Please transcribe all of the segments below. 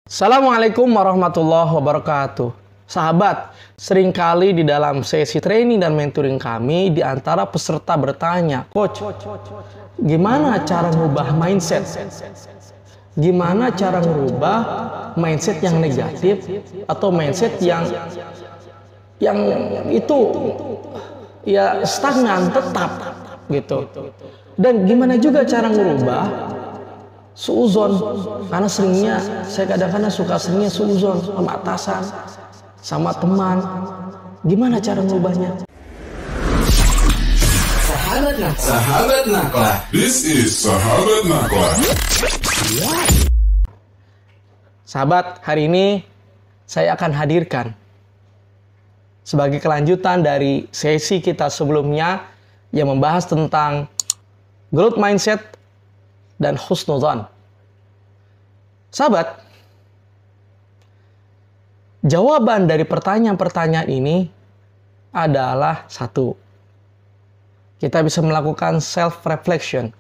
Assalamualaikum warahmatullahi wabarakatuh. Sahabat, seringkali di dalam sesi training dan mentoring kami, di antara peserta bertanya, Coach, gimana cara ngubah mindset? Gimana cara ngubah mindset yang negatif atau mindset yang itu ya stagnan tetap gitu. Dan gimana juga cara ngubah suuzon, karena seringnya saya kadang-kadang suka suuzon sama atasan, sama teman. Gimana cara ngubahnya? Sahabat Naklah. This is Sahabat Naklah. Sahabat, hari ini saya akan hadirkan sebagai kelanjutan dari sesi kita sebelumnya yang membahas tentang growth mindset dan husnuzon. Sahabat, jawaban dari pertanyaan-pertanyaan ini adalah satu. Kita bisa melakukan self-reflection,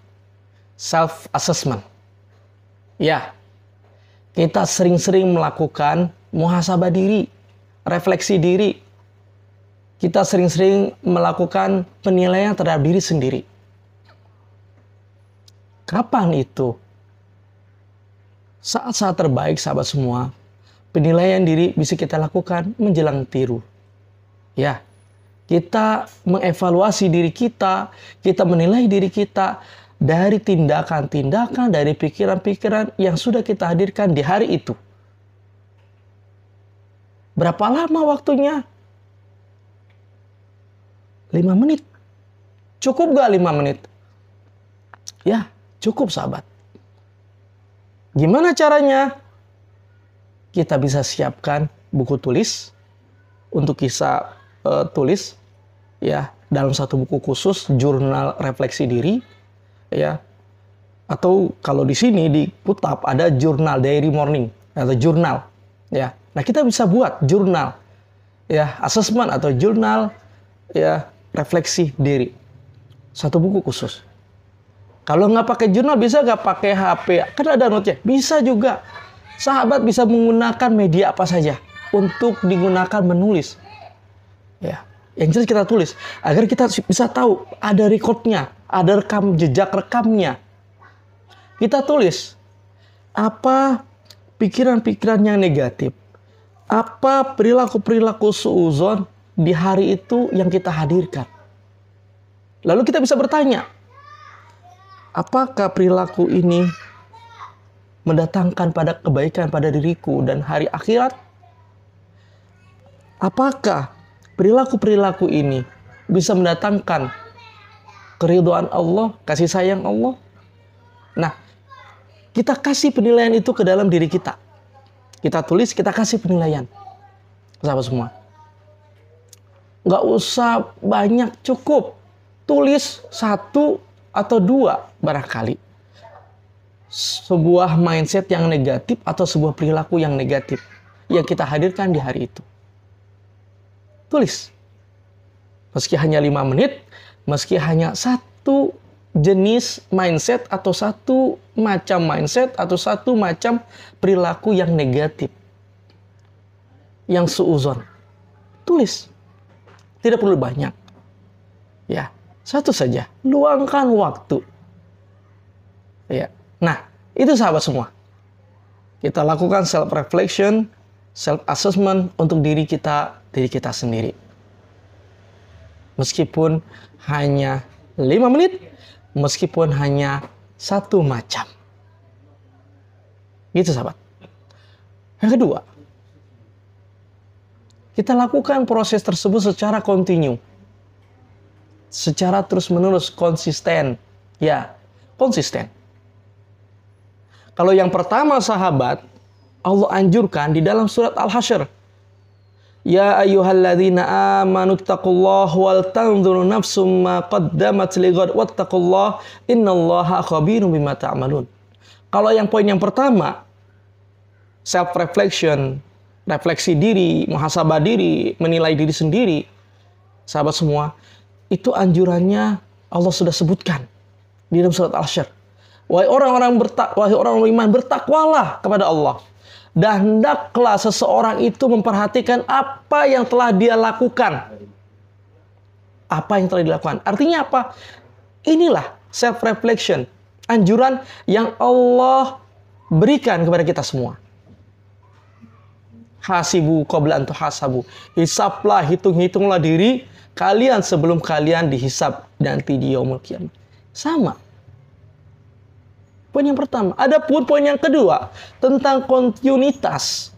self-assessment. Ya, kita sering-sering melakukan muhasabah diri, refleksi diri. Kita sering-sering melakukan penilaian terhadap diri sendiri. Kapan itu? Saat-saat terbaik, sahabat semua. Penilaian diri bisa kita lakukan menjelang tiru. Ya, kita mengevaluasi diri kita menilai diri kita dari tindakan-tindakan, dari pikiran-pikiran yang sudah kita hadirkan di hari itu. Berapa lama waktunya? 5 menit. Cukup gak 5 menit? Ya, cukup sahabat. Gimana caranya? Kita bisa siapkan buku tulis untuk kita tulis ya dalam satu buku khusus jurnal refleksi diri ya. Atau kalau di sini di Putab ada jurnal diary morning atau jurnal ya. Nah, kita bisa buat jurnal ya, assessment atau jurnal ya refleksi diri. Satu buku khusus. Kalau nggak pakai jurnal, bisa nggak pakai HP? Kan ada note-nya. Bisa juga. Sahabat bisa menggunakan media apa saja untuk digunakan menulis. Ya, yang jelas kita tulis agar kita bisa tahu ada record-nya, ada jejak rekamnya. Kita tulis apa pikiran-pikiran yang negatif, apa perilaku-perilaku suuzon di hari itu yang kita hadirkan. Lalu kita bisa bertanya, apakah perilaku ini mendatangkan pada kebaikan pada diriku dan hari akhirat? Apakah perilaku-perilaku ini bisa mendatangkan keridhaan Allah, kasih sayang Allah? Nah, kita kasih penilaian itu ke dalam diri kita. Kita tulis, kita kasih penilaian. Sahabat semua. Nggak usah banyak, cukup. Tulis 1 atau 2 barangkali. Sebuah mindset yang negatif atau sebuah perilaku yang negatif yang kita hadirkan di hari itu. Tulis. Meski hanya 5 menit, meski hanya satu jenis mindset atau satu macam mindset atau satu macam perilaku yang negatif. Yang suuzon. Tulis. Tidak perlu banyak. Ya, satu saja. Luangkan waktu. Ya. Nah, itu sahabat semua. Kita lakukan self-reflection, self-assessment untuk diri kita sendiri. Meskipun hanya 5 menit, meskipun hanya satu macam. Gitu sahabat. Yang kedua, kita lakukan proses tersebut secara kontinu. Secara terus-menerus, konsisten. Ya, konsisten. Kalau yang pertama sahabat, Allah anjurkan di dalam surat Al-Hasyr. Ya ayyuhalladzina amanu taqullaha wal tanzur nafsum ma qaddamat lighad wattaqullaha innallaha khabirum bima ta'malun. Kalau yang poin yang pertama, self reflection, refleksi diri, muhasabah diri, menilai diri sendiri. Sahabat semua, itu anjurannya Allah sudah sebutkan di dalam surat Al-Hasyr. Wahai orang beriman, bertakwalah kepada Allah. Dan hendaklah seseorang itu memperhatikan apa yang telah dia lakukan. Apa yang telah dilakukan. Artinya apa? Inilah self-reflection. Anjuran yang Allah berikan kepada kita semua. Hasibu qabla an tuhasabu. Hisablah, hitung-hitunglah diri kalian sebelum kalian dihisab nanti di yaumul qiyamah. Sama. Poin yang pertama. Adapun poin yang kedua tentang kontinuitas,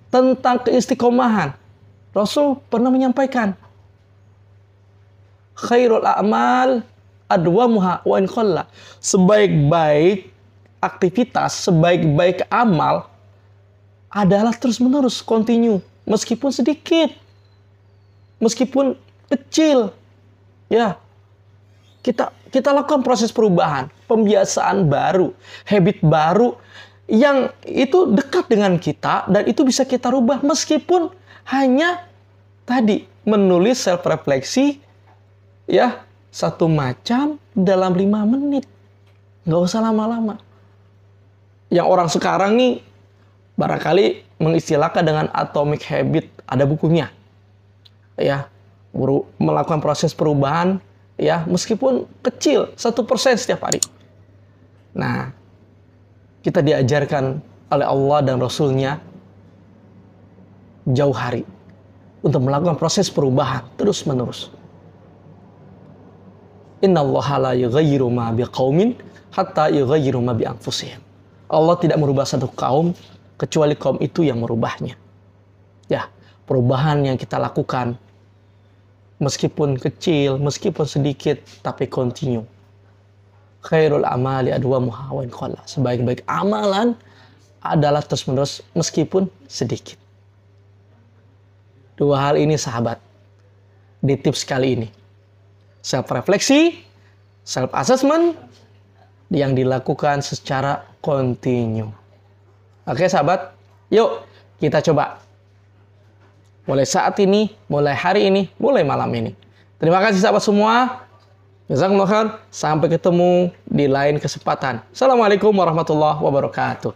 tentang keistiqomahan. Rasul pernah menyampaikan, khairul a'mal adwamuha wa in qalla. Sebaik-baik aktivitas, sebaik-baik amal adalah terus-menerus, continue, meskipun sedikit, meskipun kecil. Ya. Kita lakukan proses perubahan, pembiasaan baru, habit baru yang itu dekat dengan kita dan itu bisa kita rubah meskipun hanya tadi menulis self refleksi ya 1 macam dalam 5 menit. Nggak usah lama-lama. Yang orang sekarang nih barangkali mengistilahkan dengan atomic habit, ada bukunya. Ya, melakukan proses perubahan ya, meskipun kecil, 1% setiap hari. Nah, kita diajarkan oleh Allah dan Rasul-Nya jauh hari untuk melakukan proses perubahan terus-menerus. Innallaha la yughayyiru ma biqaumin hatta yughayyiru ma bi anfusihim. Allah tidak merubah satu kaum kecuali kaum itu yang merubahnya. Ya, perubahan yang kita lakukan meskipun kecil, meskipun sedikit, tapi continue. Khairul amali adwamuha wa in qalla. Sebaik-baik amalan adalah terus-menerus meskipun sedikit. 2 hal ini sahabat, di tips kali ini. Self-refleksi, self-assessment yang dilakukan secara continue. Oke sahabat, yuk kita coba. Mulai saat ini, mulai hari ini, mulai malam ini. Terima kasih sahabat semua. Jazakumullah khair. Sampai ketemu di lain kesempatan. Assalamualaikum warahmatullahi wabarakatuh.